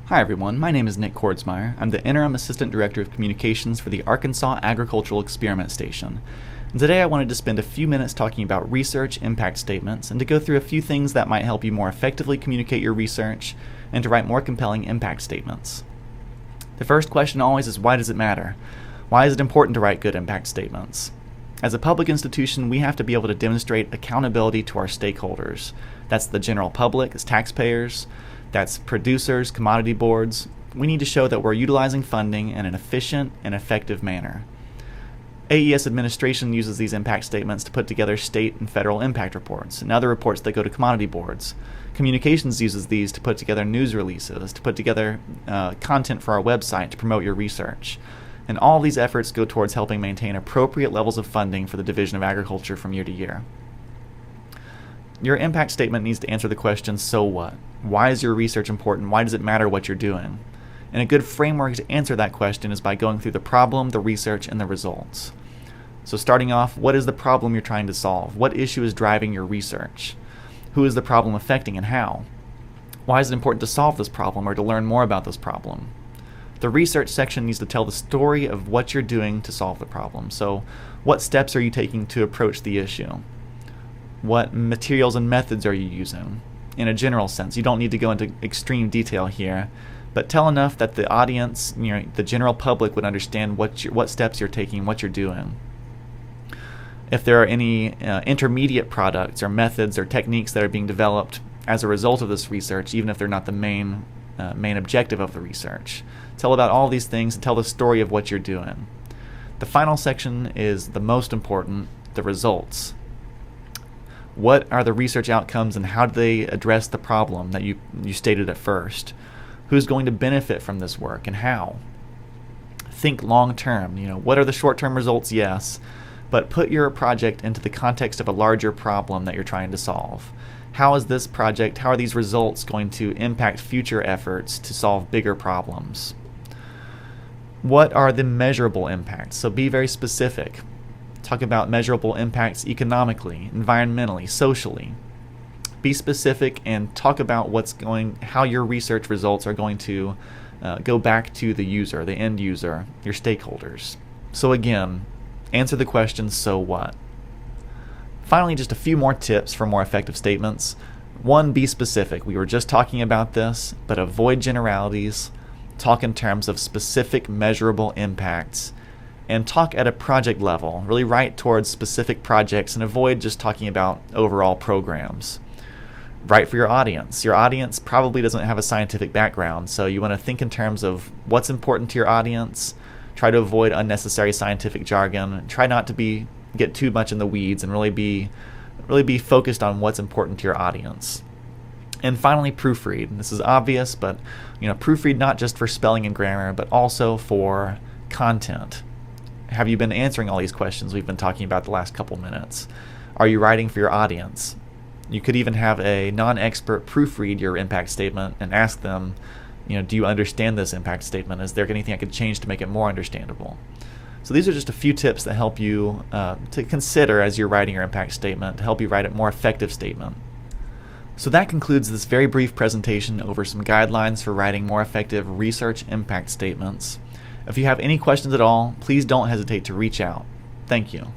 Hi everyone, my name is Nick Kordsmeyer. I'm the Interim Assistant Director of Communications for the Arkansas Agricultural Experiment Station. And today I wanted to spend a few minutes talking about research impact statements and to go through a few things that might help you more effectively communicate your research and to write more compelling impact statements. The first question always is, why does it matter? Why is it important to write good impact statements? As a public institution, we have to be able to demonstrate accountability to our stakeholders. That's the general public, as taxpayers, that's producers, commodity boards. We need to show that we're utilizing funding in an efficient and effective manner. AAES administration uses these impact statements to put together state and federal impact reports and other reports that go to commodity boards. Communications uses these to put together news releases, to put together content for our website to promote your research. And all these efforts go towards helping maintain appropriate levels of funding for the Division of Agriculture from year to year. Your impact statement needs to answer the question, so what? Why is your research important? Why does it matter what you're doing? And a good framework to answer that question is by going through the problem, the research, and the results. So starting off, what is the problem you're trying to solve? What issue is driving your research? Who is the problem affecting and how? Why is it important to solve this problem or to learn more about this problem? The research section needs to tell the story of what you're doing to solve the problem. So what steps are you taking to approach the issue? What materials and methods are you using? In a general sense, you don't need to go into extreme detail here, but tell enough that the audience, the general public would understand what steps you're taking, what you're doing. If there are any intermediate products or methods or techniques that are being developed as a result of this research, even if they're not the main objective of the research, tell about all these things and tell the story of what you're doing. The final section is the most important, the results. What are the research outcomes and how do they address the problem that you stated at first? Who's going to benefit from this work and how? Think long term. What are the short-term results? Yes, but put your project into the context of a larger problem that you're trying to solve. How is this project, how are these results going to impact future efforts to solve bigger problems? What are the measurable impacts? So be very specific. Talk about measurable impacts economically, environmentally, socially. Be specific and talk about how your research results are going to go back to the user, the end user, your stakeholders. So again, answer the question, so what? Finally, just a few more tips for more effective statements. 1, be specific. We were just talking about this, but avoid generalities. Talk in terms of specific measurable impacts. And talk at a project level. Really write towards specific projects and avoid just talking about overall programs. Write for your audience. Your audience probably doesn't have a scientific background, so you want to think in terms of what's important to your audience. Try to avoid unnecessary scientific jargon. Try not to get too much in the weeds and really be focused on what's important to your audience. And finally, proofread. This is obvious, but proofread not just for spelling and grammar, but also for content. Have you been answering all these questions we've been talking about the last couple minutes? Are you writing for your audience? You could even have a non-expert proofread your impact statement and ask them, do you understand this impact statement? Is there anything I could change to make it more understandable? So these are just a few tips that help you to consider as you're writing your impact statement to help you write a more effective statement. So that concludes this very brief presentation over some guidelines for writing more effective research impact statements. If you have any questions at all, please don't hesitate to reach out. Thank you.